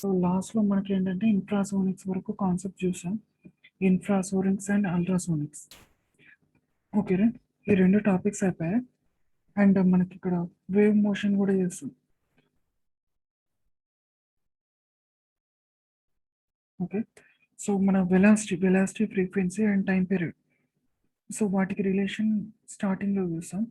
So లాస్ట్‌లో మనకేంటంటే ఇన్ఫ్రాసోనిక్స్ వరకు కాన్సెప్ట్ చూసాం. ఇన్ఫ్రాసోనిక్స్ అండ్ అల్ట్రాసోనిక్స్. ఓకేనా? ఈ 2 టాపిక్స్ అయిపోయాయి. అండ్ మనకిక్కడ వేవ్ మోషన్ గూడా చేస్తాం. ఓకే. సో మన velocity, frequency and time period. So వాటికి రిలేషన్ స్టార్టింగ్‌లో చూసాం.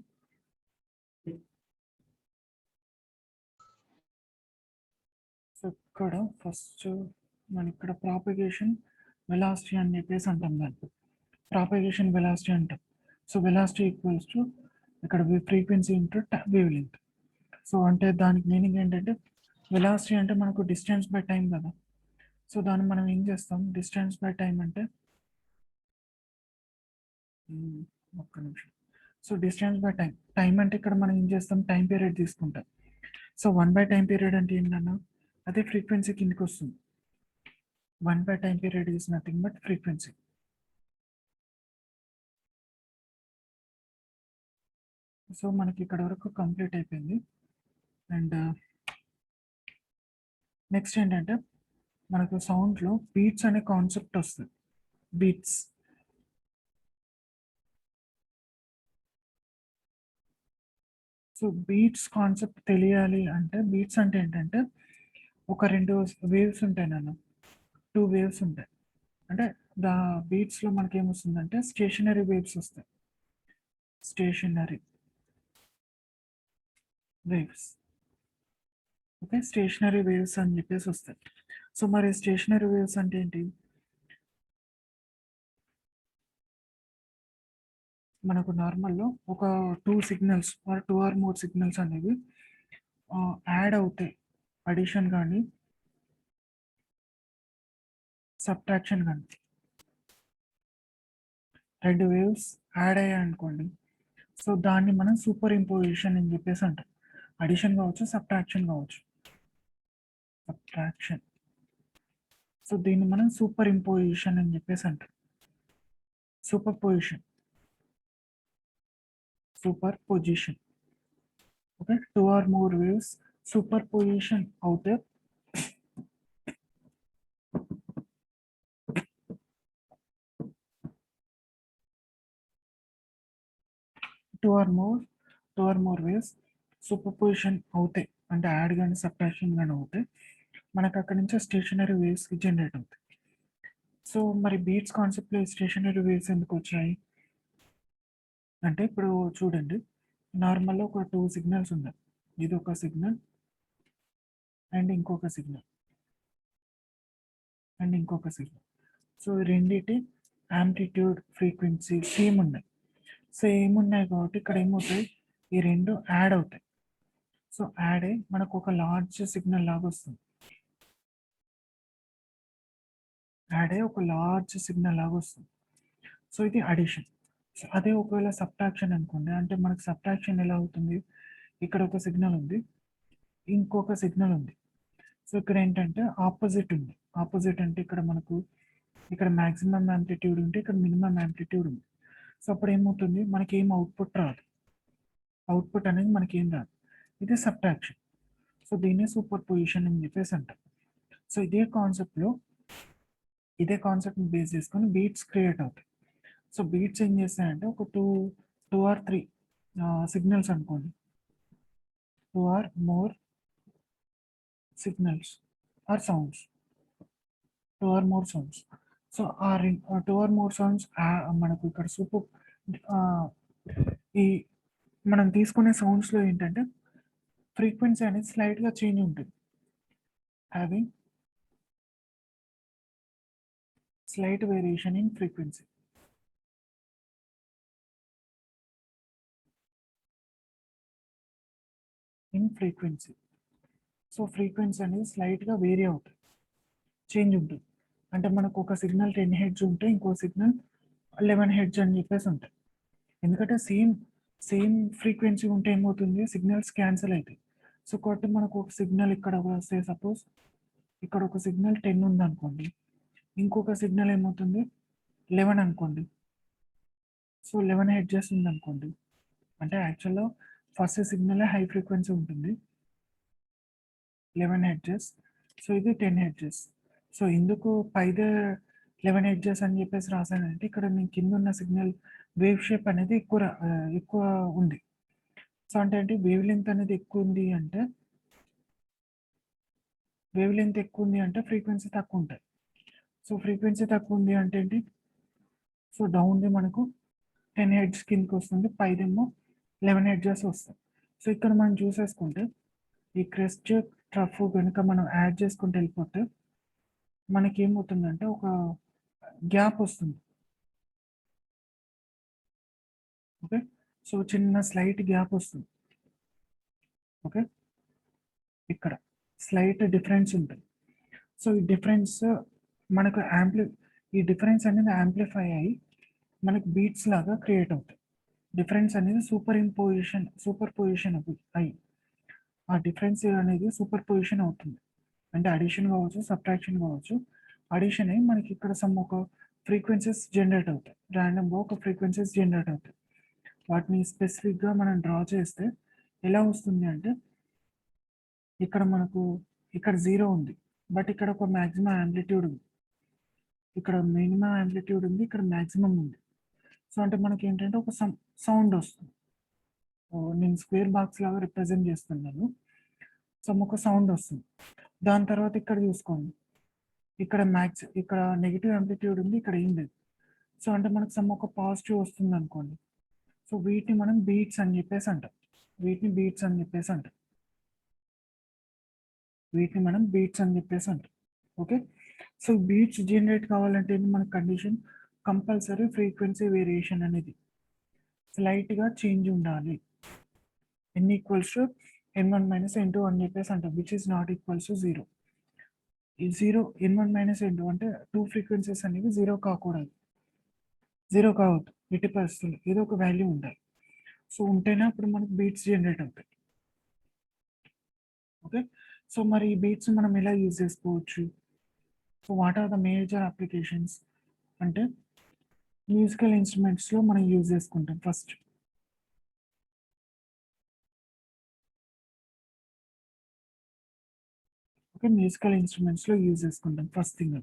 సో ఇక్కడ ఫస్ట్ మనకిక్కడ ప్రాపగేషన్ వెలాసిటీ అని చెప్పేసి అంటాం దాన్ని. ప్రాపగేషన్ వెలాసిటీ అంటాం. సో వెలాసిటీ ఈక్వల్స్ టు ఇక్కడ frequency into wave length. So అంటే దానికి మీనింగ్ ఏంటంటే వెలాసిటీ అంటే మనకు డిస్టెన్స్ బై టైం కదా. సో దాన్ని మనం ఏం చేస్తాం, డిస్టెన్స్ బై టైం అంటే ఒక్క నిమిషం. So distance by time, time అంటే ఇక్కడ మనం ఏం చేస్తాం, టైం పీరియడ్ తీసుకుంటాం. సో 1 బై టైం పీరియడ్ అంటే ఏంటన్నా, అదే ఫ్రీక్వెన్సీ కిందకి వస్తుంది. 1 by time period is nothing but frequency. So మనకి ఇక్కడ వరకు కంప్లీట్ అయిపోయింది. అండ్ నెక్స్ట్ ఏంటంటే మనకు సౌండ్లో బీట్స్ అనే కాన్సెప్ట్ వస్తుంది. బీట్స్. సో బీట్స్ కాన్సెప్ట్ తెలియాలి అంటే, బీట్స్ అంటే ఏంటంటే ఒక 2 వేవ్స్ ఉంటాయి నాన్న. 2 వేవ్స్ ఉంటాయి. అంటే దా బీట్స్‌లో మనకేమొస్తుందంటే స్టేషనరీ వేవ్స్ వస్తాయి. Stationery waves. Okay. Stationery waves అని చెప్పేసి వస్తాయి. సో మరి స్టేషనరీ వేవ్స్ అంటే ఏంటి? మనకు నార్మల్‌లో ఒక 2 signals or 2 or more signals అనేవి యాడ్ అవుతాయి. అడిషన్ గాని, సబ్ట్రాక్షన్ గాని. 2 వేవ్స్ యాడ్ అయ్యాయనుకోండి. సో దాన్ని మనం సూపర్ ఇంపోజిషన్ అని చెప్పేసి అంటాం. అడిషన్ కావచ్చు, సబ్ట్రాక్షన్ కావచ్చు. సబ్ట్రాక్షన్. సో దీన్ని మనం సూపర్ ఇంపోజిషన్ అని చెప్పేసి అంటాం. Superposition. Superposition. Okay. 2 or more waves superposition అవుతే 2 or more waves superposition అవుతాయి. అంటే యాడ్ గాని, సబ్ట్రాక్షన్ గాని అవుతాయి. మనకు అక్కడి నుంచి స్టేషనరీ వేవ్స్ జనరేట్ అవుతాయి. సో మరి బీట్స్ కాన్సెప్ట్‌లో స్టేషనరీ వేవ్స్ ఎందుకొచ్చాయి? అంటే ఇప్పుడు చూడండి, నార్మల్‌గా ఒక 2 సిగ్నల్స్ ఉన్నాయి. ఇదొక సిగ్నల్ అండ్ ఇంకొక సిగ్నల్ అండ్ ఇంకొక సిగ్నల్. సో ఈ రెండిటి యాంప్లిట్యూడ్, ఫ్రీక్వెన్సీ సేమ్ ఉన్నాయి. సేమ్ ఉన్నాయి కాబట్టి ఇక్కడ ఏమవుతాయి, ఈ 2 యాడ్ అవుతాయి. సో యాడ్ అయ్యి మనకు ఒక లార్జ్ సిగ్నల్ లాగా వస్తుంది. యాడ్ అయ్యి ఒక లార్జ్ సిగ్నల్ లాగా వస్తుంది. సో ఇది అడిషన్. సో అదే ఒకవేళ సబ్ట్రాక్షన్ అనుకోండి, అంటే మనకు సబ్ట్రాక్షన్ ఎలా అవుతుంది, ఇక్కడ ఒక సిగ్నల్ ఉంది, ఇంకొక సిగ్నల్ ఉంది. సో ఇక్కడ ఏంటంటే ఆపోజిట్ ఉంది. ఆపోజిట్ అంటే ఇక్కడ మనకు ఇక్కడ మాక్సిమం యాంప్లిట్యూడ్ ఉంటే ఇక్కడ మినిమం యాంప్లిట్యూడ్ ఉంది. సో అప్పుడు ఏమవుతుంది, మనకి ఏం అవుట్పుట్ రాదు. అవుట్పుట్ అనేది మనకి ఏం రాదు. ఇది సబ్ట్రాక్షన్. సో దీన్నే సూపర్ పొజిషన్ అని చెప్పేసి అంటారు. సో ఇదే కాన్సెప్ట్ని బేస్ చేసుకొని బీట్స్ క్రియేట్ అవుతాయి. సో బీట్స్ ఏం చేస్తాయంటే ఒక టూ ఆర్ త్రీ సిగ్నల్స్ అనుకోండి. 2 or more signals or sounds. 2 or more sounds. So ఆ 2 ఆర్ మోర్ సౌండ్స్ మనకు ఇక్కడ ఆహ్, ఈ మనం తీసుకునే సౌండ్స్‌లో ఏంటంటే ఫ్రీక్వెన్సీ అనేది స్లైట్‌గా చేంజ్ ఉంటుంది. Having slight variation in frequency. So frequency అనేది స్లైట్‌గా వేరీ అవుతుంది. చేంజ్ ఉంటుంది. అంటే మనకు ఒక సిగ్నల్ 10 హెర్ట్జ్ ఉంటే ఇంకో సిగ్నల్ 11 హెర్ట్జ్ అని చెప్పేసి ఉంటాయి. ఎందుకంటే సేమ్ ఫ్రీక్వెన్సీ ఉంటే ఏమవుతుంది, సిగ్నల్స్ క్యాన్సిల్ అయితాయి. సో కాబట్టి మనకు ఒక సిగ్నల్ ఇక్కడ సపోజ్ ఇక్కడ ఒక సిగ్నల్ 10 ఉందనుకోండి. ఇంకొక సిగ్నల్ ఏమవుతుంది 11 అనుకోండి. సో 11 హెర్ట్జెస్ ఉందనుకోండి. అంటే యాక్చువల్‌గా ఫస్ట్ సిగ్నలే హై ఫ్రీక్వెన్సీ ఉంటుంది. 11 హెర్ట్జెస్. సో ఇది 10 హెడ్జెస్. సో ఎందుకు పైదే 11 హెడ్జెస్ అని చెప్పేసి రాసానంటే ఇక్కడ నేను కింద ఉన్న సిగ్నల్ వేవ్ షేప్ అనేది ఎక్కువ ఉంది. సో అంటే ఏంటి వేవ్ లెంత్ అనేది ఎక్కువ ఉంది అంటే ఫ్రీక్వెన్సీ తక్కువ ఉంటాయి. సో ఫ్రీక్వెన్సీ తక్కువ ఉంది అంటే ఏంటి? సో డౌన్‌ది మనకు 10 హెర్ట్జ్ కిందకి వస్తుంది. పైదేమో 11 హెర్ట్జెస్ వస్తాయి. సో ఇక్కడ మనం చూసేసుకుంటే ఈ క్రెస్ట్, ట్రఫ్ గనుక మనం యాడ్ చేసుకుంటూ వెళ్ళిపోతే మనకేమవుతుందంటే ఒక గ్యాప్ వస్తుంది. ఓకే. సో చిన్న స్లైట్ గ్యాప్ వస్తుంది. ఓకే. ఇక్కడ స్లైట్ డిఫరెన్స్ ఉంటుంది. సో ఈ డిఫరెన్స్ మనకు ఈ డిఫరెన్స్ అనేది యాంప్లిఫై అయ్యి మనకు బీట్స్ లాగా క్రియేట్ అవుతాయి. డిఫరెన్స్ అనేది సూపర్ పొజిషన్ అయ్యి ఆ డిఫరెన్స్ అనేది సూపర్ పొజిషన్ అవుతుంది. అంటే అడిషన్ కావచ్చు, సబ్ట్రాక్షన్ కావచ్చు. అడిషన్ అయ్యి మనకి ఇక్కడ ఒక ఫ్రీక్వెన్సీస్ జనరేట్ అవుతాయి. ర్యాండమ్‌గా ఒక ఫ్రీక్వెన్సీస్ జనరేట్ అవుతాయి. వాటిని స్పెసిఫిక్‌గా మనం డ్రా చేస్తే ఎలా వస్తుంది అంటే ఇక్కడ మనకు ఇక్కడ 0 ఉంది. బట్ ఇక్కడ ఒక మాక్సిమం యాంప్లిట్యూడ్ ఉంది. ఇక్కడ మినిమం యాంప్లిట్యూడ్ ఉంది. ఇక్కడ మాక్సిమం ఉంది. సో అంటే మనకేంటంటే ఒక సౌండ్ వస్తుంది. నేను స్క్వేర్ బాక్స్ లాగా రిప్రజెంట్ చేస్తున్నాను. సో ఒక సౌండ్ వస్తుంది. దాని తర్వాత ఇక్కడ చూసుకోండి. ఇక్కడ నెగెటివ్ యాంప్లిట్యూడ్ ఉంది. ఇక్కడ ఏం లేదు. సో అంటే మనకు ఒక పాజిటివ్ వస్తుంది అనుకోండి. సో వీటిని మనం బీట్స్ అని చెప్పేసి అంటాం. ఓకే. సో బీట్స్ జనరేట్ కావాలంటే మనకు కండిషన్ కంపల్సరీ ఫ్రీక్వెన్సీ వేరియేషన్ అనేది స్లైట్‌గా చేంజ్ ఉండాలి. n equals to n1 minus n2 అని చెప్పేసి అంటాం. Which is not equals to 0. ఈ 0 n1 మైనస్ n2 అంటే 2 ఫ్రీక్వెన్సీస్ అనేవి 0 కాకూడదు. 0 కావద్దు. ఎట్టి పరిస్థితుల్లో ఏదో ఒక వాల్యూ ఉండాలి. సో ఉంటేనే అప్పుడు మనకు బీట్స్ జనరేట్ అవుతాయి. ఓకే. సో మరి ఈ బీట్స్ మనం ఎలా యూజ్ చేసుకోవచ్చు? So what are the major applications అంటే మ్యూజికల్ ఇన్స్ట్రుమెంట్స్‌లో మనం యూజ్ చేసుకుంటాం ఫస్ట్. ఓకే. మ్యూజికల్ ఇన్స్ట్రుమెంట్స్‌లో యూజ్ చేసుకుంటాం ఫస్ట్ థింగ్.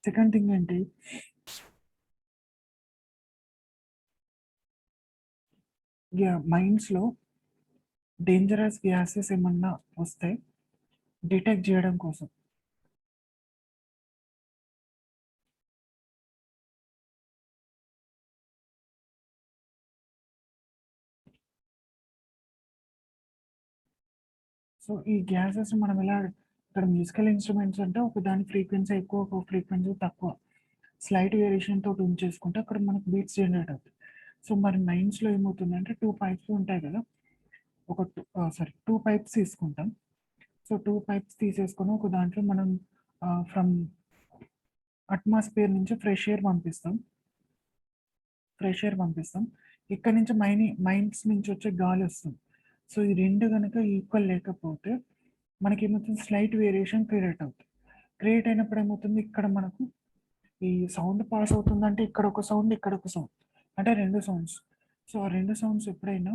సెకండ్ థింగ్ ఏంటి? మైన్స్‌లో డేంజరస్ గ్యాసెస్ ఏమన్నా వస్తే డిటెక్ట్ చేయడం కోసం. సో ఈ గ్యాసెస్ మనం ఎలా ఇక్కడ మ్యూజికల్ ఇన్స్ట్రుమెంట్స్ అంటే ఒక దాని ఫ్రీక్వెన్సీ ఎక్కువ, ఒక ఫ్రీక్వెన్సీ తక్కువ. స్లైట్ వేరియేషన్ తోటి ఉంచేసుకుంటే అక్కడ మనకు బీట్స్ జనరేట్ అవుతాయి. సో మరి మైన్స్‌లో ఏమవుతుందంటే 2 పైప్స్ ఉంటాయి కదా! 2 పైప్స్ తీసుకుంటాం. సో 2 పైప్స్ తీసేసుకొని ఒక దాంట్లో మనం ఫ్రమ్ అట్మాస్ఫియర్ నుంచి ఫ్రెష్ ఎయిర్ పంపిస్తాం. ఇక్కడ నుంచి మైన్స్ నుంచి వచ్చే గాలి వస్తుంది. సో ఈ 2 గనుక ఈక్వల్ లేకపోతే మనకేమవుతుంది స్లైట్ వేరియేషన్ క్రియేట్ అవుతుంది. క్రియేట్ అయినప్పుడు ఏమవుతుంది ఇక్కడ మనకు ఈ సౌండ్ పాస్ అవుతుందంటే ఇక్కడ ఒక సౌండ్, ఇక్కడ ఒక సౌండ్. అంటే 2 సౌండ్స్. సో ఆ 2 సౌండ్స్ ఎప్పుడైనా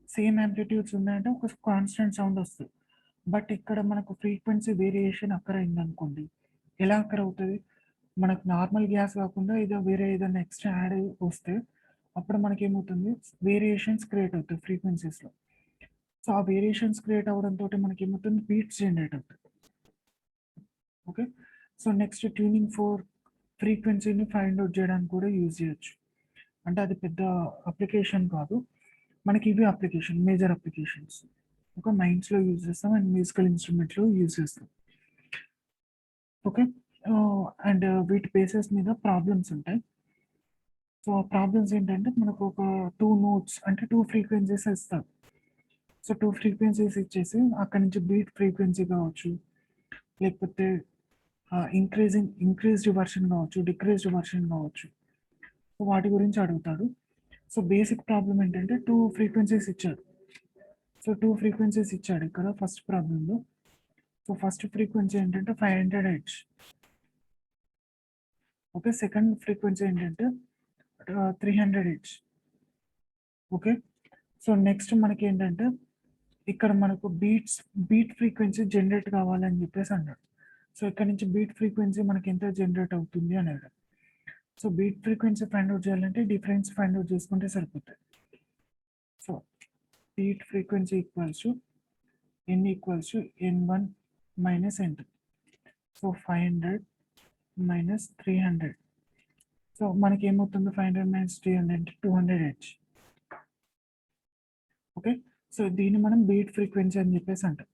సేమ్ యాంప్లిట్యూడ్స్ ఉన్నాయంటే ఒక కాన్స్టెంట్ సౌండ్ వస్తది. బట్ ఇక్కడ మనకు ఫ్రీక్వెన్సీ వేరియేషన్ అక్కర్ అయిందనుకోండి. ఎలా అక్కర్ అవుతది? మనకు నార్మల్ గ్యాస్ కాకుండా వేరే ఏదైనా ఎక్స్‌ట్రా యాడ్ అయ్యి వస్తే అప్పుడు మనకేమవుతుంది వేరియేషన్స్ క్రియేట్ అవుతాయి ఫ్రీక్వెన్సీస్‌లో. సో ఆ వేరియేషన్స్ క్రియేట్ అవ్వడంతోటి మనకేమవుతుంది బీట్స్ జనరేట్ అవుతాయి. Okay. So next tuning four ఫ్రీక్వెన్సీని ఫైండ్ ఔట్ చేయడానికి కూడా యూజ్ చేయొచ్చు. అంటే అది పెద్ద అప్లికేషన్ కాదు. మనకి ఇవి మేజర్ అప్లికేషన్స్. ఒక మైన్స్‌లో యూజ్ చేస్తాం అండ్ మ్యూజికల్ ఇన్‌స్ట్రుమెంట్‌లో యూజ్ చేస్తాం. ఓకే. అండ్ వీటి బేసెస్ మీద ప్రాబ్లమ్స్ ఉంటాయి. సో ఆ ప్రాబ్లమ్స్ ఏంటంటే మనకు ఒక 2 నోట్స్ అంటే 2 ఫ్రీక్వెన్సీస్ ఇస్తారు. సో 2 ఫ్రీక్వెన్సీస్ ఇచ్చేసి అక్కడి నుంచి బీట్ ఫ్రీక్వెన్సీ కావచ్చు, లేకపోతే ఇంక్రీజ్డ్ వెర్షన్ కావచ్చు, డిక్రీజ్డ్ వెర్షన్ కావచ్చు. సో వాటి గురించి అడుగుతాడు. సో బేసిక్ ప్రాబ్లమ్ ఏంటంటే 2 ఫ్రీక్వెన్సీస్ ఇచ్చాడు. సో 2 ఫ్రీక్వెన్సీస్ ఇచ్చాడు ఇక్కడ ఫస్ట్ ప్రాబ్లమ్‌లో. సో ఫస్ట్ ఫ్రీక్వెన్సీ ఏంటంటే 500 హెర్ట్జ్. ఓకే. సెకండ్ ఫ్రీక్వెన్సీ ఏంటంటే 300 హెర్ట్జ్. ఓకే. సో నెక్స్ట్ మనకేంటంటే ఇక్కడ మనకు బీట్ ఫ్రీక్వెన్సీ జనరేట్ కావాలని చెప్పేసి అన్నాడు. సో ఇక్కడ నుంచి బీట్ ఫ్రీక్వెన్సీ మనకి ఎంత జనరేట్ అవుతుంది అనేది. So beat frequency find out చేయాలంటే డిఫరెన్స్ ఫైండ్ అవుట్ చేసుకుంటే సరిపోతుంది. So beat frequency equals to n equals to n1 minus n2. So 500 minus 300. So మనకి ఏమవుతుంది 500 మైనస్ 300 అంటే 200 హెచ్. ఓకే, సో దీన్ని మనం బీట్ ఫ్రీక్వెన్సీ అని చెప్పేసి అంటాం.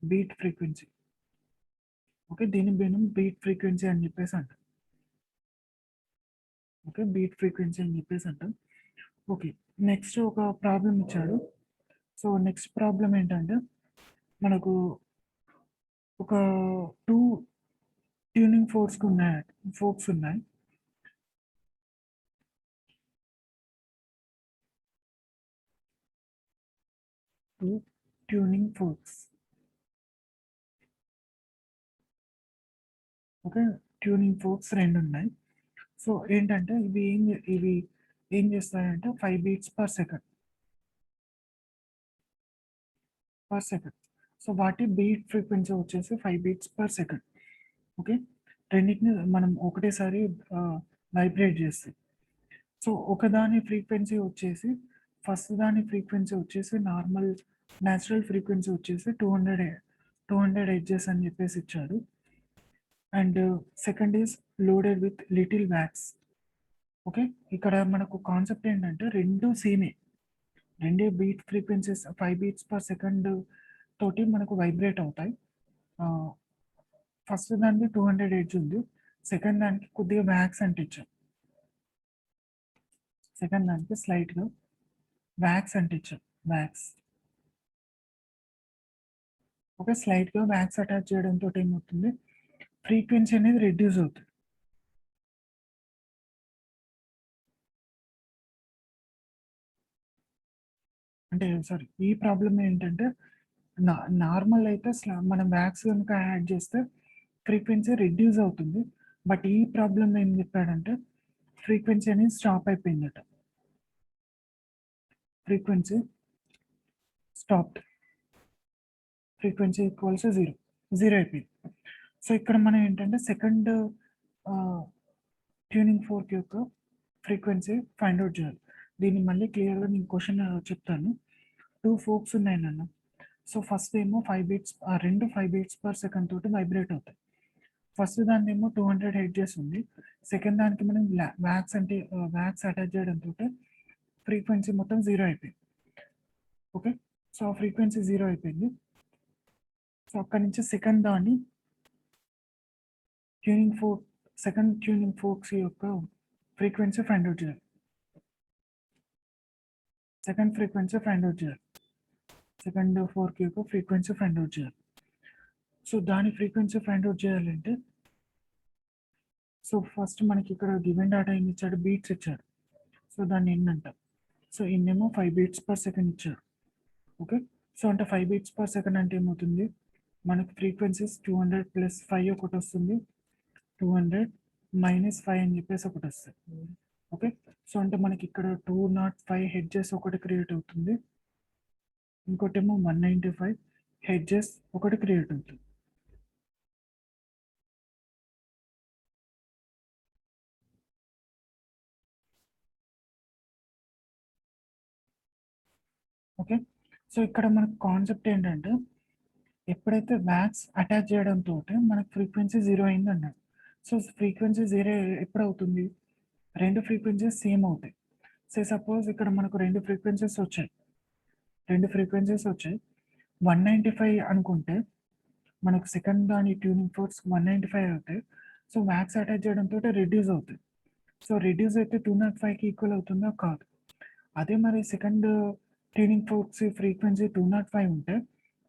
Beat frequency. ఓకే, దీన్ని మనం బీట్ ఫ్రీక్వెన్సీ అని చెప్పేసి అంటాం. ఓకే, బీట్ ఫ్రీక్వెన్సీ అని చెప్పేసి అంటాం. ఓకే, నెక్స్ట్ ఒక ప్రాబ్లం ఇచ్చాడు. సో నెక్స్ట్ ప్రాబ్లం ఏంటంటే మనకు ఒక 2 ట్యూనింగ్ ఫోర్క్స్ ఉన్నాయి. 2 tuning forks. Okay, tuning forks 2 ఉన్నాయి. సో ఏంటంటే ఇవి ఏం చేస్తాయంటే 5 బీట్స్ పర్ సెకండ్. సో వాటి బీట్ ఫ్రీక్వెన్సీ వచ్చేసి 5 బీట్స్ పర్ సెకండ్. ఓకే, రెండింటిని మనం ఒకటేసారి వైబ్రేట్ చేస్తాయి. సో ఒకదాని ఫ్రీక్వెన్సీ వచ్చేసి ఫస్ట్ దాని ఫ్రీక్వెన్సీ వచ్చేసి న్యాచురల్ ఫ్రీక్వెన్సీ వచ్చేసి 200 హెడ్జెస్ అని చెప్పేసి ఇచ్చాడు. And second is loaded with little wax. Okay, ఇక్కడ మనకు కాన్సెప్ట్ ఏంటంటే రెండు సేమే, రెండే beat frequencies 5 beats per second తోటి మనకు వైబ్రేట్ అవుతాయి. ఫస్ట్ దానికి 200 హెడ్జ్ ఉంది, సెకండ్ దానికి కొద్దిగా వ్యాక్స్ అంటించాం. సెకండ్ దానికి స్లైట్గా వ్యాక్స్ అంటించాం. ఓకే, స్లైట్గా వ్యాక్స్ అటాచ్ చేయడంతో ఏమవుతుంది, ఫ్రీక్వెన్సీ అనేది రెడ్యూస్ అవుతుంది. అంటే సారీ, ఈ ప్రాబ్లం ఏంటంటే నార్మల్ అయితే మనం వ్యాక్స్ కనుక యాడ్ చేస్తే ఫ్రీక్వెన్సీ రెడ్యూస్ అవుతుంది. బట్ ఈ ప్రాబ్లం ఏం చెప్పాడంటే ఫ్రీక్వెన్సీ అనేది స్టాప్ అయిపోయిందట. Frequency stopped. ఫ్రీక్వెన్సీ ఈక్వల్స్ 0 అయిపోయింది. సో ఇక్కడ మనం ఏంటంటే సెకండ్ ట్యూనింగ్ ఫోర్క్ యొక్క ఫ్రీక్వెన్సీ ఫైండ్ అవుట్ చేయాలి. దీన్ని మళ్ళీ క్లియర్గా నేను క్వశ్చన్ చెప్తాను. 2 ఫోర్క్స్ ఉన్నాయి నన్ను. సో ఫస్ట్ ఏమో 5 బీట్స్, రెండు 5 బీట్స్ పర్ సెకండ్ తోటి వైబ్రేట్ అవుతాయి. ఫస్ట్ దాన్ని ఏమో 200 హెడ్జెస్ ఉంది, సెకండ్ దానికి మనం వ్యాక్స్ అటాచ్ చేయడంతో ఫ్రీక్వెన్సీ మొత్తం 0 అయిపోయింది. ఓకే, సో ఫ్రీక్వెన్సీ 0 అయిపోయింది. సో అక్కడి నుంచి సెకండ్ ట్యూనింగ్ ఫోర్క్స్ యొక్క ఫ్రీక్వెన్సీ ఫైండ్ అవుట్ చేయాలి. సెకండ్ ఫోర్క్ యొక్క ఫ్రీక్వెన్సీ ఫైండ్ అవుట్ చేయాలి. సో దాని ఫ్రీక్వెన్సీ ఫైండ్ అవుట్ చేయాలంటే సో ఫస్ట్ మనకి ఇక్కడ గివెన్ డేటా ఏమి ఇచ్చాడు, బీట్స్ ఇచ్చాడు. సో దాన్ని ఎన్ అంటాం. సో ఇన్నేమో 5 బీట్స్ పర్ సెకండ్ ఇచ్చాడు. ఓకే, సో అంటే 5 బీట్స్ పర్ సెకండ్ అంటే ఏమవుతుంది, మనకి ఫ్రీక్వెన్సీస్ 200 ప్లస్ 5 ఒకటి వస్తుంది, 200 మైనస్ 5 అని చెప్పేసి ఒకటి వస్తుంది. ఓకే, సో అంటే మనకి ఇక్కడ 205 హెడ్జెస్ ఒకటి క్రియేట్ అవుతుంది, ఇంకోటేమో 195 హెడ్జెస్ ఒకటి క్రియేట్ అవుతుంది. ఓకే, సో ఇక్కడ మనకు కాన్సెప్ట్ ఏంటంటే ఎప్పుడైతే వ్యాక్స్ అటాచ్ చేయడంతో మనకు ఫ్రీక్వెన్సీ 0 అయింది అన్నాడు. సో ఫ్రీక్వెన్సీ 0 ఎప్పుడు అవుతుంది, రెండు ఫ్రీక్వెన్సీస్ సేమ్ అవుతాయి. సపోజ్ ఇక్కడ మనకు రెండు ఫ్రీక్వెన్సీస్ వచ్చాయి, 195 అనుకుంటే మనకు సెకండ్ దాని ట్యూనింగ్ ఫోర్స్ 195 అవుతాయి. సో వ్యాక్స్ అటాచ్ చేయడంతో రెడ్యూస్ అవుతాయి. సో రెడ్యూస్ అయితే 205కి ఈక్వల్ అవుతుందో కాదు. అదే మరి సెకండ్ ట్యూనింగ్ ఫోర్క్స్ ఫ్రీక్వెన్సీ 205 ఉంటే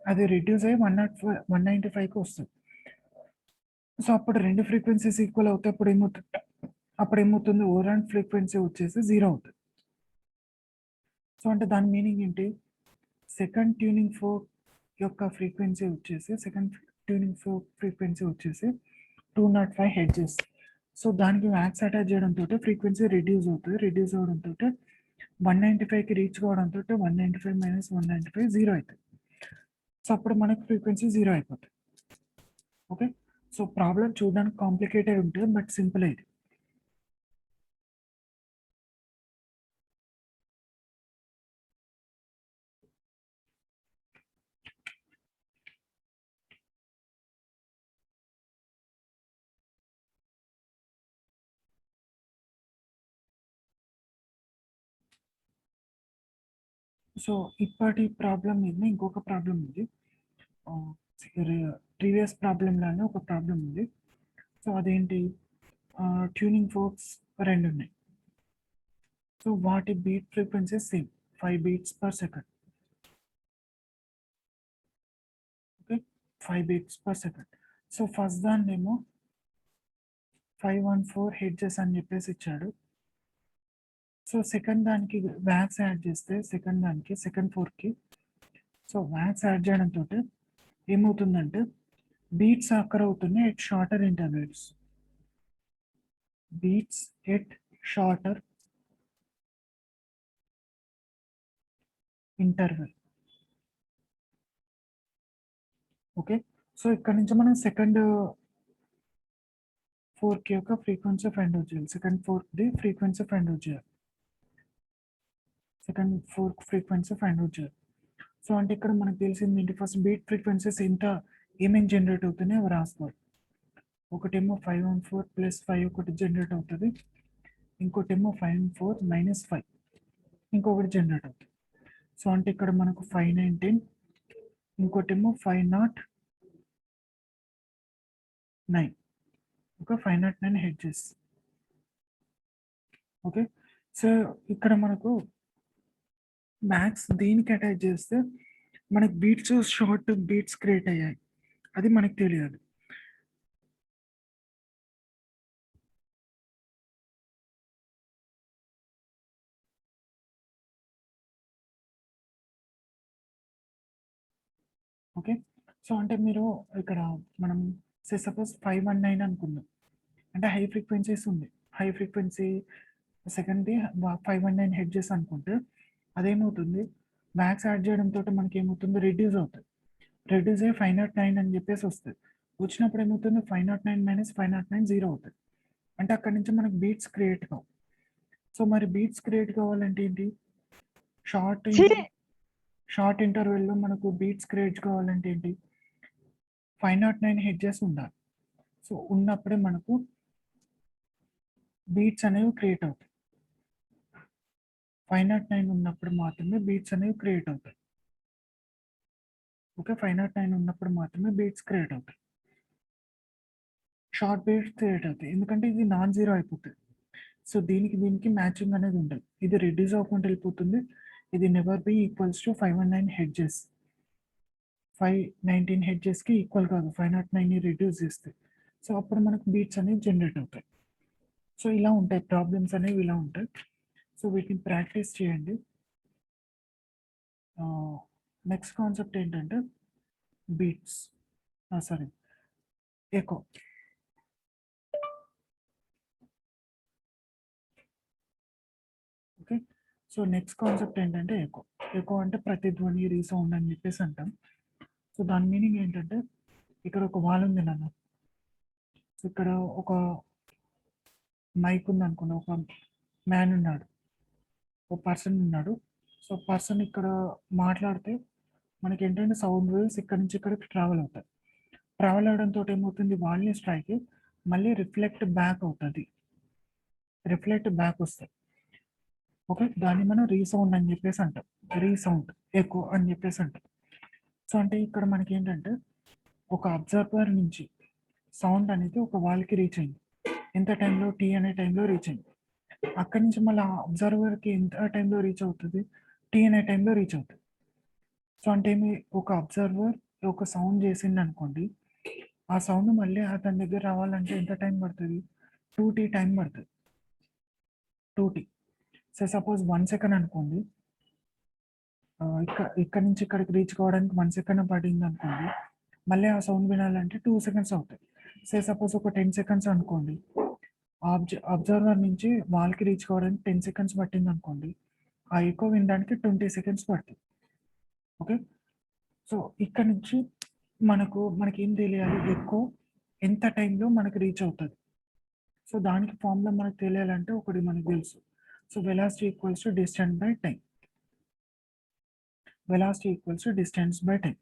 అది రెడ్యూస్ అయ్యి 195కి వస్తుంది. సో అప్పుడు రెండు ఫ్రీక్వెన్సీస్ ఈక్వల్ అవుతాయి. అప్పుడు ఏమవుతుంది ఓవరాల్ ఫ్రీక్వెన్సీ వచ్చేసి 0 అవుతుంది. సో అంటే దాని మీనింగ్ ఏంటి, సెకండ్ ట్యూనింగ్ ఫోర్క్ యొక్క ఫ్రీక్వెన్సీ వచ్చేసి 205 హెడ్జెస్. సో దానికి వ్యాక్స్ అటాచ్ చేయడంతో ఫ్రీక్వెన్సీ రెడ్యూస్ అవడంతో 195కి రీచ్ కావడంతో 195 మైనస్ 195 0 అవుతుంది. సో అప్పుడు మనకు ఫ్రీక్వెన్సీ 0 అయిపోతుంది. ఓకే, సో ప్రాబ్లం చూడడానికి కాంప్లికేటెడ్ ఉంటుంది, బట్ సింపుల్ ఇది. సో ఇప్పటి ప్రాబ్లం మీద ఇంకొక ప్రాబ్లం ఉంది. ప్రీవియస్ ప్రాబ్లంలోనే ఒక ప్రాబ్లం ఉంది. సో అదేంటి, ట్యూనింగ్ ఫోర్క్స్ 2 ఉన్నాయి. సో వాటి beat frequency same 5 beats per second. Okay, 5 beats per second. So first దాన్నేమో 514 హెడ్జెస్ అని చెప్పేసి ఇచ్చాడు. సో సెకండ్ దానికి వ్యాక్స్ యాడ్ చేస్తే సెకండ్ ఫోర్కి సో వ్యాక్స్ యాడ్ చేయడంతో ఏమవుతుందంటే బీట్స్ అక్కర్ అవుతున్నాయి at shorter intervals. Beats at shorter interval. Okay, so ఇక్కడ నుంచి మనం సెకండ్ ఫోర్క్ యొక్క ఫ్రీక్వెన్సీ ఫైండ్ అవుట్ చేయాలి. సెకండ్ ఫోర్క్ది ఫ్రీక్వెన్సీ ఫైండ్ అవుట్ చేయాలి. సో అంటే ఇక్కడ మనకు తెలిసింది ఏంటి, ఫస్ట్ బీట్ ఫ్రీక్వెన్సీస్ ఎంత ఏమేమి జనరేట్ అవుతున్నాయి అవి రాసుకోవాలి. ఒకటేమో 514 ప్లస్ 5 ఒకటి జనరేట్ అవుతుంది, ఇంకోటేమో 514 మైనస్ 5 ఇంకొకటి జనరేట్ అవుతుంది. సో అంటే ఇక్కడ మనకు 519, ఇంకోటేమో 509. Okay, 509 hedges. ఓకే, సో ఇక్కడ మనకు మ్యాక్స్ దీనికి అటాచ్ చేస్తే మనకి బీట్స్ షార్ట్ బీట్స్ క్రియేట్ అయ్యాయి, అది మనకు తెలియాలి. ఓకే, సో అంటే మీరు ఇక్కడ మనం సపోజ్ 519 అనుకుందాం, అంటే హై ఫ్రీక్వెన్సీస్ ఉంది. హై ఫ్రీక్వెన్సీ సెకండ్ది 519 హెడ్జెస్ అనుకుంటే అదేమవుతుంది, మ్యాక్స్ యాడ్ చేయడంతో మనకి ఏమవుతుంది, రెడ్యూస్ అవుతుంది. రెడ్యూస్ అయ్యి 509 అని చెప్పేసి వస్తుంది. వచ్చినప్పుడు ఏమవుతుంది, 509 మైనస్ 509 0 అవుతుంది. అంటే అక్కడ నుంచి మనకు బీట్స్ క్రియేట్ కావు. సో మరి బీట్స్ క్రియేట్ కావాలంటే ఏంటి, షార్ట్ ఇంటర్వెల్లో మనకు బీట్స్ క్రియేట్ కావాలంటే ఏంటి, 509 హెడ్జెస్ ఉండాలి. సో ఉన్నప్పుడే మనకు బీట్స్ అనేవి క్రియేట్ అవుతాయి. 509 ఉన్నప్పుడు మాత్రమే బీట్స్ అనేవి క్రియేట్ అవుతాయి. ఓకే, 509 ఉన్నప్పుడు మాత్రమే బీట్స్ క్రియేట్ అవుతాయి, షార్ట్ బీట్స్ క్రియేట్ అవుతాయి. ఎందుకంటే ఇది నాన్ జీరో అయిపోతుంది. సో దీనికి మ్యాచింగ్ అనేది ఉండదు. ఇది రెడ్యూస్ అవ్వకుండా వెళ్ళిపోతుంది. ఇది never be equals to 519 hertz. 519 హెడ్జెస్కి ఈక్వల్ కాదు 509ని రెడ్యూస్ చేస్తే. సో అప్పుడు మనకు బీట్స్ అనేవి జనరేట్ అవుతాయి. సో ఇలా ఉంటాయి ప్రాబ్లమ్స్ అనేవి, ఇలా ఉంటాయి. సో వీటిని ప్రాక్టీస్ చేయండి. నెక్స్ట్ కాన్సెప్ట్ ఏంటంటే beats, sorry echo. Okay, so next concept ఏంటంటే ఎకో. ఎకో అంటే ప్రతిధ్వని, రీసౌండ్ అని చెప్పేసి అంటాం. సో దాని మీనింగ్ ఏంటంటే ఇక్కడ ఒక వాల్ ఉంది నాన్న, ఇక్కడ ఒక మైక్ ఉంది అనుకోండి, ఒక మ్యాన్ ఉన్నాడు, ఒక పర్సన్ ఉన్నాడు. సో పర్సన్ ఇక్కడ మాట్లాడితే మనకి ఏంటంటే సౌండ్ వేవ్స్ ఇక్కడ నుంచి ఇక్కడికి ట్రావెల్ అవుతాయి. ట్రావెల్ అవడంతో ఏమవుతుంది, వాళ్ళని స్ట్రైక్ మళ్ళీ రిఫ్లెక్ట్ బ్యాక్ అవుతుంది, రిఫ్లెక్ట్ బ్యాక్ వస్తాయి. ఓకే, దాన్ని మనం రీసౌండ్ అని చెప్పేసి అంటాం, రీసౌండ్ ఎకో అని చెప్పేసి అంటాం. సో అంటే ఇక్కడ మనకి ఏంటంటే ఒక అబ్జర్వర్ నుంచి సౌండ్ అనేది ఒక వాల్కి రీచ్ అయింది, ఎంత టైంలో, టీ అనే టైంలో రీచ్ అయింది. అక్కడి నుంచి మళ్ళీ అబ్జర్వర్కి ఎంత టైంలో రీచ్ అవుతుంది, టీ అనే టైంలో రీచ్ అవుతుంది. సో అంటే ఒక అబ్జర్వర్ ఒక సౌండ్ చేసింది అనుకోండి, ఆ సౌండ్ మళ్ళీ అతని దగ్గర రావాలంటే ఎంత టైం పడుతుంది, 2t టైం పడుతుంది, 2t. సో సపోజ్ 1 సెకండ్ అనుకోండి, ఇక్కడ నుంచి ఇక్కడికి రీచ్ కావడానికి 1 సెకండ్ పడింది అనుకోండి, మళ్ళీ ఆ సౌండ్ వినాలంటే 2 సెకండ్స్ అవుతాయి. సో సపోజ్ ఒక 10 సెకండ్స్ అనుకోండి, అబ్జర్వర్ నుంచి వాల్కి రీచ్ కావడానికి 10 సెకండ్స్ పట్టింది అనుకోండి, ఆ ఎకో వినడానికి 20 సెకండ్స్ పడుతుంది. ఓకే, సో ఇక్కడ నుంచి మనకి ఏం తెలియాలి, ఎకో ఎంత టైంలో మనకు రీచ్ అవుతది. సో, దానికి ఫార్ములా మనకు తెలియాలంటే ఒకటి మనకు తెలుసు. So, velocity equals to distance by time. Velocity equals to distance by time.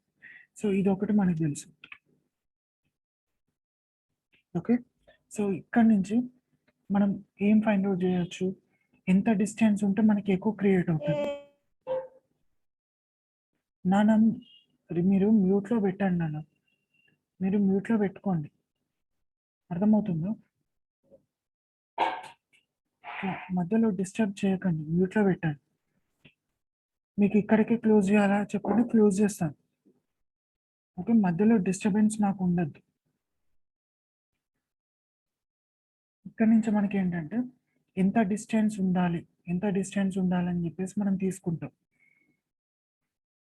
So, ఇదొకటి మనకు తెలుసు. ఓకే. సో, ఇక్కడి నుంచి మనం ఏం ఫైండ్ ఔట్ జేయొచ్చు? ఎంత డిస్టెన్స్ ఉంటే మనకి ఎక్కువ క్రియేట్ అవుతది. నాన్న మీరు మ్యూట్‌లో పెట్టండి నాన్న. మీరు మ్యూట్‌లో పెట్టుకోండి. అర్థమవుతుందా? ఇట్లా మధ్యలో డిస్టర్బ్ చేయకండి. మ్యూట్‌లో పెట్టండి. మీకు ఇక్కడికే క్లోజ్ జేయాలా చెప్పండి క్లోజ్ జేస్తాను. ఓకే. మధ్యలో డిస్టర్బెన్స్ నాకు ఉండద్దు. ఇక్కడి నుంచి మనకేంటంటే ఎంత డిస్టెన్స్ ఉండాలి? ఎంత డిస్టెన్స్ ఉండాలని జెప్పేసి మనం తీసుకుంటాం.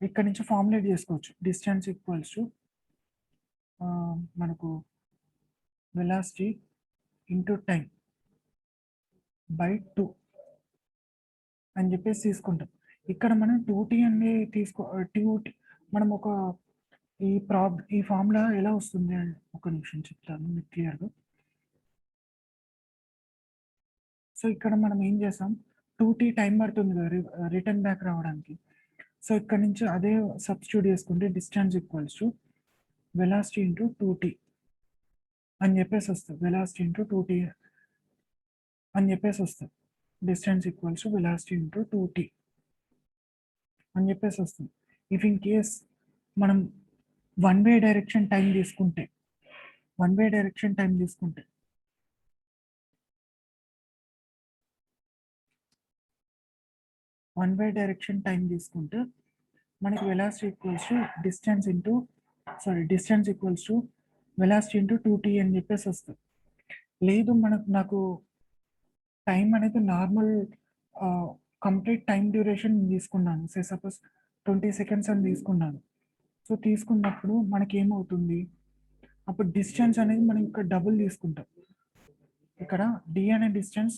ఇక్కడి నుంచి ఫార్ములేట్ జేసుకోవచ్చు. డిస్టెన్స్ ఈక్వల్స్ టు మనకు వెలాసిటీ ఇంటూ టైమ్ బై 2 అని జెప్పేసి తీసుకుంటాం. ఇక్కడ మనం 2t అని తీసుకో 2t మనం ఒక ఈ ఫార్ములా ఎలా వస్తుంది అని ఒక నిమిషం చెప్తాను మీకు క్లియర్‌గా. సో, ఇక్కడ మనం ఏం చేసాం 2t టైమ్ పడుతుంది కదా! రిటర్న్ బ్యాక్ రావడానికి. సో, ఇక్కడ నుంచి అదే సబ్స్టిట్యూట్ చేసుకుంటే distance equals to velocity into 2t అని చెప్పేసి వస్తది. వెలాసిటీ ఇంటూ 2t అని చెప్పేసి వస్తది. Distance equals to velocity into 2t అని చెప్పేసి వస్తుంది. ఇఫ్ ఇన్ కేస్ మనం వన్ వే డైరెక్షన్ టైమ్ తీసుకుంటే, వన్ వే డైరెక్షన్ టైమ్ తీసుకుంటే వన్ వే డైరెక్షన్ టైమ్ తీసుకుంటే మనకి velocity equals to distance into distance equals to velocity into 2t అని చెప్పేసి వస్తది. లేదు నాకు టైమ్ అనేది నార్మల్ కంప్లీట్ టైమ్ డ్యూరేషన్ తీసుకున్నాను. సపోజ్ 20 సెకండ్స్ అని తీసుకున్నాను. సో, తీసుకున్నప్పుడు మనకేమవుతుంది? అప్పుడు డిస్టెన్స్ అనేది మనం ఇక్కడ డబుల్ తీసుకుంటాం. ఇక్కడ d అనే డిస్టెన్స్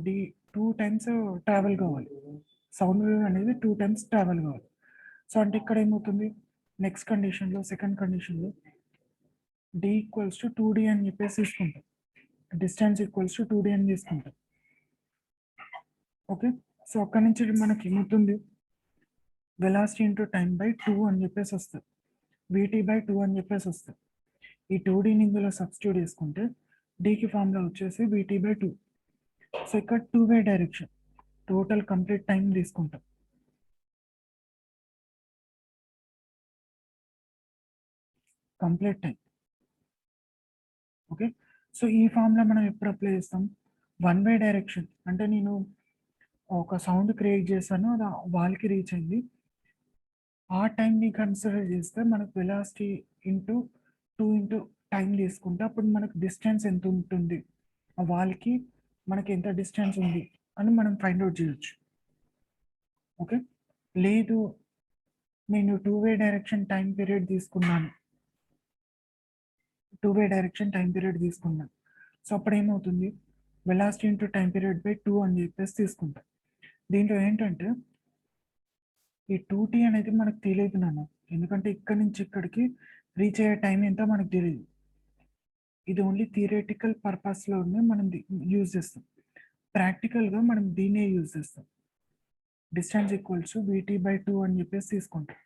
d 2 టైమ్స్ ట్రావెల్ కావాలి. సౌండ్ వేవ్ అనేది 2 టైమ్స్ ట్రావెల్ కావాలి. సో, అంటే ఇక్కడ ఏమవుతుంది? నెక్స్ట్ కండిషన్‌లో సెకండ్ కండిషన్‌లో d ఈక్వల్స్ టు 2d అని చెప్పేసి తీసుకుంటాం. డిస్టెన్స్ ఈక్వల్స్ టు 2d అని తీసుకుంటాం. ఓకే. సో, అక్కడి నుంచి మనకేమవుతుంది? వెలాసిటీ ఇంటూ టైమ్ బై 2 అని చెప్పేసి వస్తది. వీటీ బై 2 అని చెప్పేసి వస్తది. ఈ 2డీని ఇందులో సబ్స్టిట్యూట్ చేసుకుంటే డీకి ఫార్ములా వచ్చేసి వీటీ బై 2. సో, ఇక్కడ 2 way direction. Total complete time తీసుకుంటాం. Complete time. ఓకే. సో, ఈ ఫార్ములా మనం ఎప్పుడు అప్లై చేస్తాం? వన్ వే డైరెక్షన్ అంటే నేను ఒక సౌండ్ క్రియేట్ చేశాను. అది వాల్‌కి రీచ్ అయింది. ఆ టైమ్‌ని కన్సిడర్ చేస్తే మనకు వెలాసిటీ ఇంటూ 2 ఇంటూ టైమ్ తీసుకుంటే అప్పుడు మనకు డిస్టెన్స్ ఎంత ఉంటుంది? ఆ వాల్‌కి మనకి ఎంత డిస్టెన్స్ ఉంది అని మనం ఫైండ్ ఔట్ చేయొచ్చు. ఓకే. లేదు నేను 2 వే డైరెక్షన్ టైమ్ పీరియడ్ తీసుకున్నాను. 2 వే డైరెక్షన్ టైమ్ పీరియడ్ తీసుకున్నాను. సో, అప్పుడేమవుతుంది? Velocity into time period by 2 అని చెప్పేసి తీసుకుంటా. దీంట్లో ఏంటంటే ఈ 2t అనేది మనకు తెలీదు నాన్న. ఎందుకంటే ఇక్కడి నుంచి ఇక్కడికి రీచ్ అయ్యే టైం ఎంతో మనకు తెలీదు. ఇది ఓన్లీ థియరిటికల్ పర్పస్‌లోనే మనం యూజ్ చేస్తాం. ప్రాక్టికల్‌గా మనం దీన్నే యూజ్ చేస్తాం. డిస్టెన్స్ ఈక్వల్స్ టు వీటీ బై 2 అని చెప్పేసి తీసుకుంటాం.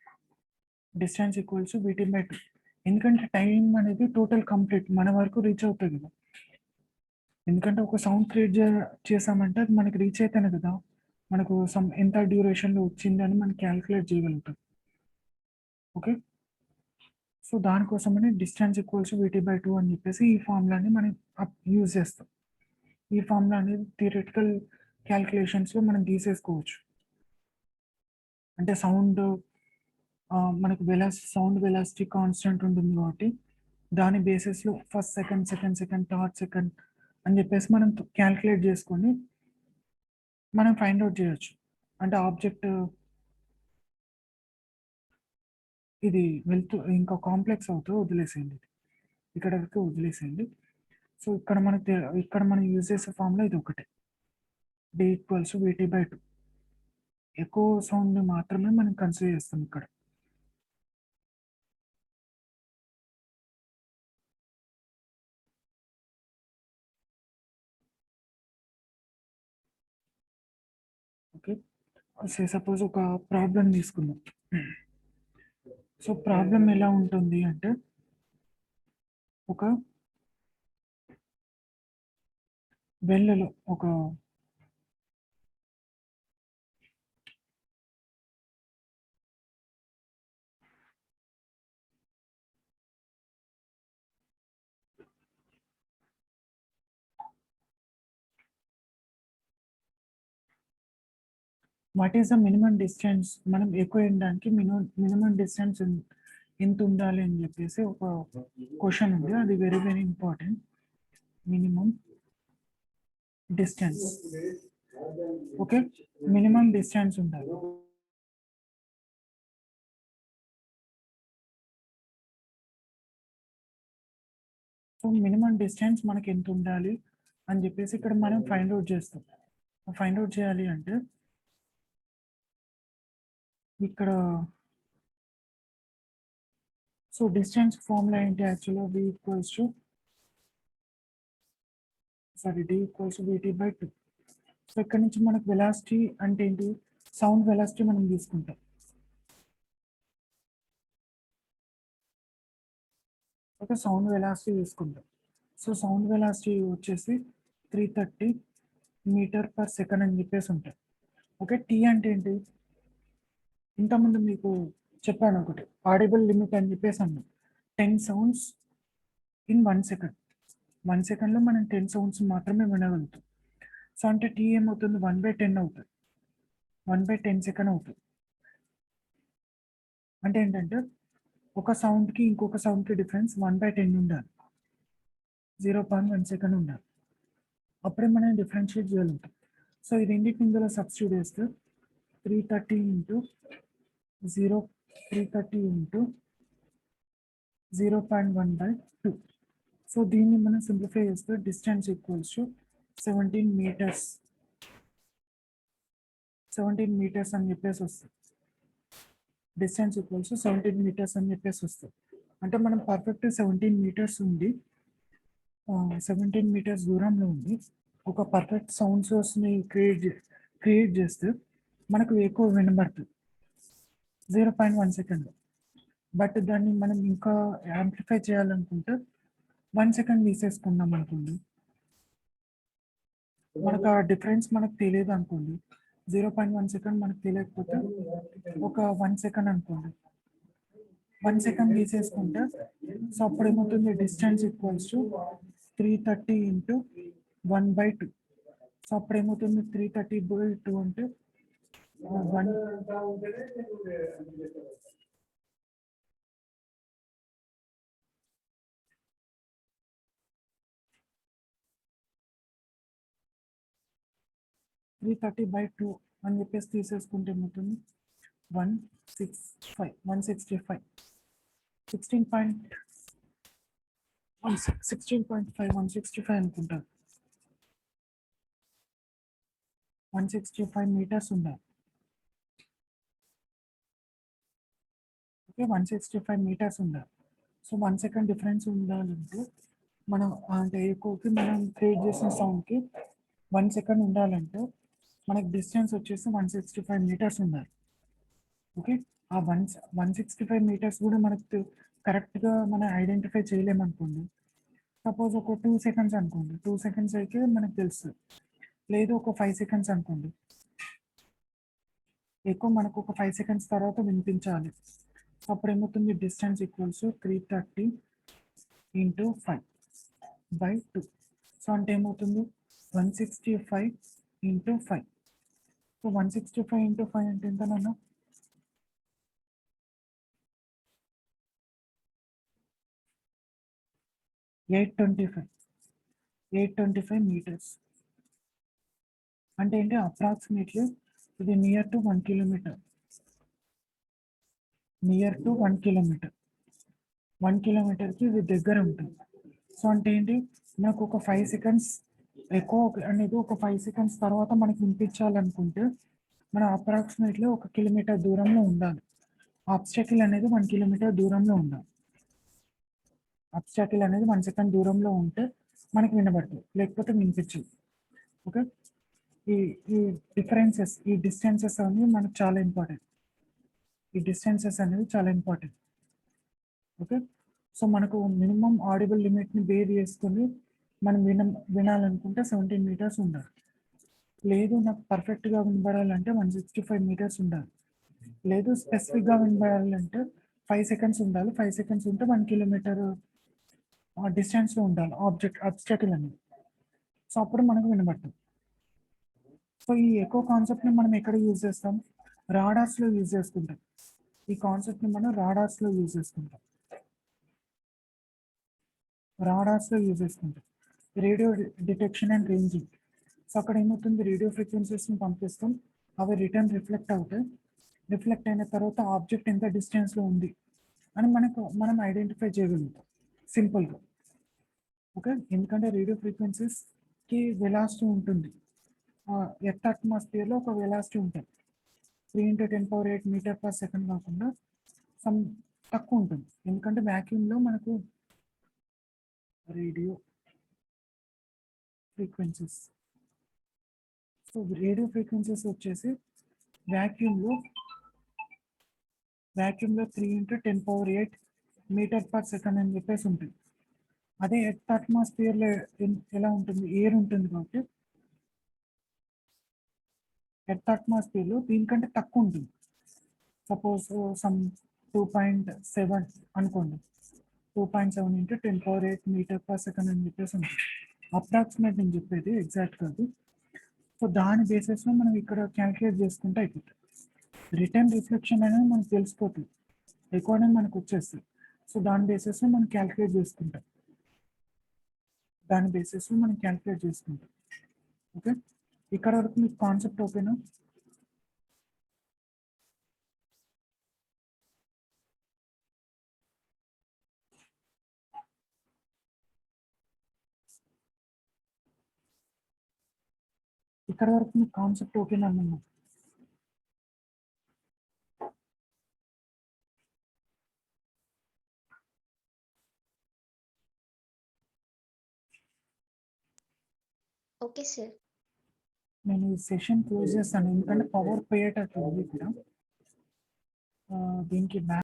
డిస్టెన్స్ ఈక్వల్స్ టు వీటీ బై 2 ఎందుకంటే టైమ్ అనేది టోటల్ కంప్లీట్ మన వరకు రీచ్ అవుతది కదా! ఎందుకంటే ఒక సౌండ్ క్రియేట్ చేసామంటే అది మనకి రీచ్ అయితేనే కదా! మనకు ఎంత డ్యూరేషన్‌లో వచ్చిందని మనం కాలిక్యులేట్ చేయగలుగుతాం. ఓకే. సో, దానికోసమని డిస్టెన్స్ ఈక్వల్స్ వీటీ బై 2 అని చెప్పేసి ఈ ఫార్ములాని మనం యూజ్ చేస్తాం. ఈ ఫార్ములా అనేది థియరిటికల్ కాలిక్యులేషన్స్‌లో మనం తీసేసుకోవచ్చు. అంటే మనకు సౌండ్ వెలాసిటీ కాన్స్టాంట్ ఉంటుంది కాబట్టి, దాని బేసిస్‌లో first second, second second, third second అని చెప్పేసి మనం కాలిక్యులేట్ చేసుకొని మనం ఫైండ్ ఔట్ చేయొచ్చు. అంటే ఆబ్జెక్ట్ ఇది ఇంకా కాంప్లెక్స్ అవుతూ వదిలేసేయండి. ఇక్కడ వరకు వదిలేసేయండి. సో, ఇక్కడ మనం యూజ్ చేసే ఫార్ములా ఇదొకటే. D ఈక్వల్స్ వీటీ బై 2 ఎక్కువ సౌండ్‌ని మాత్రమే మనం కన్సిడర్ చేస్తాం ఇక్కడ. ఓకే. సపోజ్ ఒక ప్రాబ్లం తీసుకుందాం. సో ప్రాబ్లం ఎలా ఉంటుంది అంటే ఒక వెల్లలో ఒక what is the minimum distance, మనం ఎక్కువ వెళ్ళడానికి మినిమం డిస్టెన్స్ ఎంత ఉండాలి అని చెప్పేసి ఒక క్వశ్చన్ ఉంది. అది very very important. Minimum distance, okay, minimum distance ఉండాలి. సో మినిమం డిస్టెన్స్ మనకి ఎంత ఉండాలి అని చెప్పేసి ఇక్కడ మనం ఫైండ్ అవుట్ చేస్తాం. ఫైండ్ అవుట్ చేయాలి అంటే ఇక్కడ సో డిస్టెన్స్ ఫార్ములా ఏంటి యాక్చువల్గా v equals to d equals to vt/2. So ఇక్కడ నుంచి మనకు వెలాసిటీ అంటే ఏంటి, సౌండ్ వెలాసిటీ మనం తీసుకుంటాం. ఓకే, సౌండ్ వెలాసిటీ తీసుకుంటాం. సో సౌండ్ వెలాసిటీ వచ్చేసి 330 మీటర్ పర్ సెకండ్ అని చెప్పేసి ఉంటాయి. ఓకే, టీ అంటే ఏంటి, ఇంతకుముందు మీకు చెప్పాను ఒకటి, ఆడిబుల్ లిమిట్ అని చెప్పేసి అన్నాం. 10 సౌండ్స్ ఇన్ 1 సెకండ్. 1 సెకండ్లో మనం 10 సౌండ్స్ మాత్రమే వినగలుగుతాం. సో అంటే టీ ఏమవుతుంది, 1/10 అవుతుంది, 1/10 సెకండ్ అవుతుంది. అంటే ఏంటంటే ఒక సౌండ్కి ఇంకొక సౌండ్కి డిఫరెన్స్ 1/10 ఉండాలి, 0.1 సెకండ్ ఉండాలి, అప్పుడే మనం డిఫరెన్షియేట్ చేయగలుగుతాం. సో ఇది రెండింటిని ఇందులో సబ్స్టిట్యూట్ చేస్తే 330 ఇంటూ 0.1/2. సో దీన్ని మనం సింప్లిఫై చేస్తే distance equals to 17 metres, 17 metres అని చెప్పేసి వస్తుంది. డిస్టెన్స్ ఈక్వల్స్ టు 17 మీటర్స్ అని చెప్పేసి వస్తుంది. అంటే మనం పర్ఫెక్ట్ 17 మీటర్స్ ఉంది, 17 మీటర్స్ దూరంలో ఉంది, ఒక పర్ఫెక్ట్ సౌండ్ సోర్స్ని క్రియేట్ చేస్తే మనకు ఎక్కువ వినబడుతుంది 0.1 సెకండ్. బట్ దాన్ని మనం ఇంకా యాంప్లిఫై చేయాలనుకుంటే 1 సెకండ్ తీసేసుకున్నాం అనుకోండి, మనకు ఆ డిఫరెన్స్ మనకు తెలియదు అనుకోండి, 0.1 సెకండ్ మనకు తెలియకపోతే ఒక 1 సెకండ్ అనుకోండి, 1 సెకండ్ తీసేసుకుంటే సో అప్పుడు ఏమవుతుంది, distance equals to 330 into 1/2. So అప్పుడు ఏమవుతుంది, 330/2 అంటే 1 330/2 అని చెప్పేసి తీసేసుకుంటే ఏమవుతుంది, 165 అనుకుంటారు. 165 మీటర్స్ ఉండాలి. ఓకే, 165 మీటర్స్ ఉండాలి. సో 1 సెకండ్ డిఫరెన్స్ ఉండాలంటే మనం అంటే ఎక్కువకి మనం క్రియేట్ చేసిన సౌండ్కి 1 సెకండ్ ఉండాలంటే మనకి డిస్టెన్స్ వచ్చేసి 165 మీటర్స్ ఉండాలి. ఓకే, ఆ 165 మీటర్స్ కూడా మనకు కరెక్ట్గా మనం ఐడెంటిఫై చేయలేమనుకోండి, సపోజ్ ఒక 2 సెకండ్స్ అనుకోండి, 2 సెకండ్స్ అయితే మనకు తెలుస్తుంది, లేదు ఒక 5 సెకండ్స్ అనుకోండి, ఎక్కువ మనకు ఒక 5 సెకండ్స్ తర్వాత వినిపించాలి. అప్పుడు ఏమవుతుంది, డిస్టెన్స్ ఈక్వల్స్ 330 ఇంటూ 5/2. సో అంటే ఏమవుతుంది, 165 ఇంటూ 5. సో 165 ఇంటూ 5 అంటే ఎంత నాన్న, 825 మీటర్స్. అంటే ఏంటి, అప్రాక్సిమేట్లీ ఇది నియర్ టు 1 కిలోమీటర్, 1 కిలోమీటర్కి ఇది దగ్గర ఉంటుంది. సో అంటే ఏంటి, నాకు ఒక 5 సెకండ్స్ ఎక్కువ అనేది ఒక 5 సెకండ్స్ తర్వాత మనకి వినిపించాలనుకుంటే మనం అప్రాక్సిమేట్లీ 1 కిలోమీటర్ దూరంలో ఉండాలి. ఆబ్స్టాకిల్ అనేది 1 కిలోమీటర్ దూరంలో ఉండాలి. ఆబ్స్టాకిల్ అనేది 1 సెకండ్ దూరంలో ఉంటే మనకి వినబడుతుంది, లేకపోతే వినిపించదు. ఓకే, ఈ ఈ డిఫరెన్సెస్, ఈ డిస్టెన్సెస్ అనేవి మనకు చాలా ఇంపార్టెంట్. ఈ డిస్టెన్సెస్ అనేవి చాలా ఇంపార్టెంట్. ఓకే. సో మనకు మినిమం ఆడిబుల్ లిమిట్ని బేర్ చేసుకొని మనం వినాలనుకుంటే 17 మీటర్స్ ఉండాలి. లేదు నాకు పర్ఫెక్ట్గా వినబడాలంటే 165 మీటర్స్ ఉండాలి. లేదు స్పెసిఫిక్గా వినబడాలంటే 5 సెకండ్స్ ఉండాలి. 5 సెకండ్స్ ఉంటే 1 కిలోమీటర్ డిస్టెన్స్లో ఉండాలి అబ్స్టకిల్ అనేది. సో అప్పుడు మనకు వినబడుతుంది. సో ఈ ఎకో కాన్సెప్ట్ని మనం ఎక్కడ యూజ్ చేస్తాం? రాడార్స్లో యూజ్ చేసుకుంటాం. ఈ కాన్సెప్ట్ని మనం రాడార్స్లో యూజ్ చేసుకుంటాం. Radio detection and ranging. So అక్కడ ఏమవుతుంది, రేడియో ఫ్రీక్వెన్సీస్ని పంపిస్తాం, అవి రిటర్న్ రిఫ్లెక్ట్ అవుతాయి. రిఫ్లెక్ట్ అయిన తర్వాత ఆబ్జెక్ట్ ఎంత డిస్టెన్స్లో ఉంది అని మనం ఐడెంటిఫై చేయగలుగుతాం సింపుల్గా. ఓకే. ఎందుకంటే రేడియో ఫ్రీక్వెన్సీస్కి వెలాసిటీ ఉంటుంది. ఎర్త్ అట్మాస్ఫియర్లో ఒక వెలాసిటీ ఉంటుంది. 3 × 10⁸ మీటర్ పర్ సెకండ్ కాకుండా సమ్ తక్కువ ఉంటుంది. ఎందుకంటే వ్యాక్యూమ్లో మనకు రేడియో ఫ్రీక్వెన్సీస్ వచ్చేసి వ్యాక్యూమ్లో 3 × 10⁸ మీటర్ పర్ సెకండ్ అని చెప్పేసి ఉంటుంది. అదే ఎర్త్ అట్మాస్ఫియర్లో ఎలా ఉంటుంది, ఎయిర్ ఉంటుంది కాబట్టి ఎర్త్ అట్మాస్ఫియర్లో దీనికంటే తక్కువ ఉంటుంది. సపోజ్ సమ్ 2.7 అనుకోండి. 2.7 × 10⁸ మీటర్ పర్ సెకండ్ అని చెప్పేసి ఉంటుంది. అప్రాక్సిమేట్ నేను చెప్పేది, ఎగ్జాక్ట్ కాదు. సో దాని బేసిస్లో మనం ఇక్కడ క్యాల్కులేట్ చేసుకుంటే అయిపోతుంది. రిటర్న్ రిఫ్లెక్షన్ అనేది మనకు తెలిసిపోతుంది, రికార్డింగ్ మనకు వచ్చేస్తుంది. సో దాని బేసిస్లో మనం క్యాల్కులేట్ చేసుకుంటాం. ఓకే. ఇక్కడ వరకు మీకు కాన్సెప్ట్ ఓకేనా? ఇక్కడ వరకు మీకు కాన్సెప్ట్ ఓకేనా అన్న? Okay sir. నేను ఈ సెషన్ క్లోజ్ చేస్తాను, ఎందుకంటే పవర్ పోయేటట్టు ఉంది ఇక్కడ. దీనికి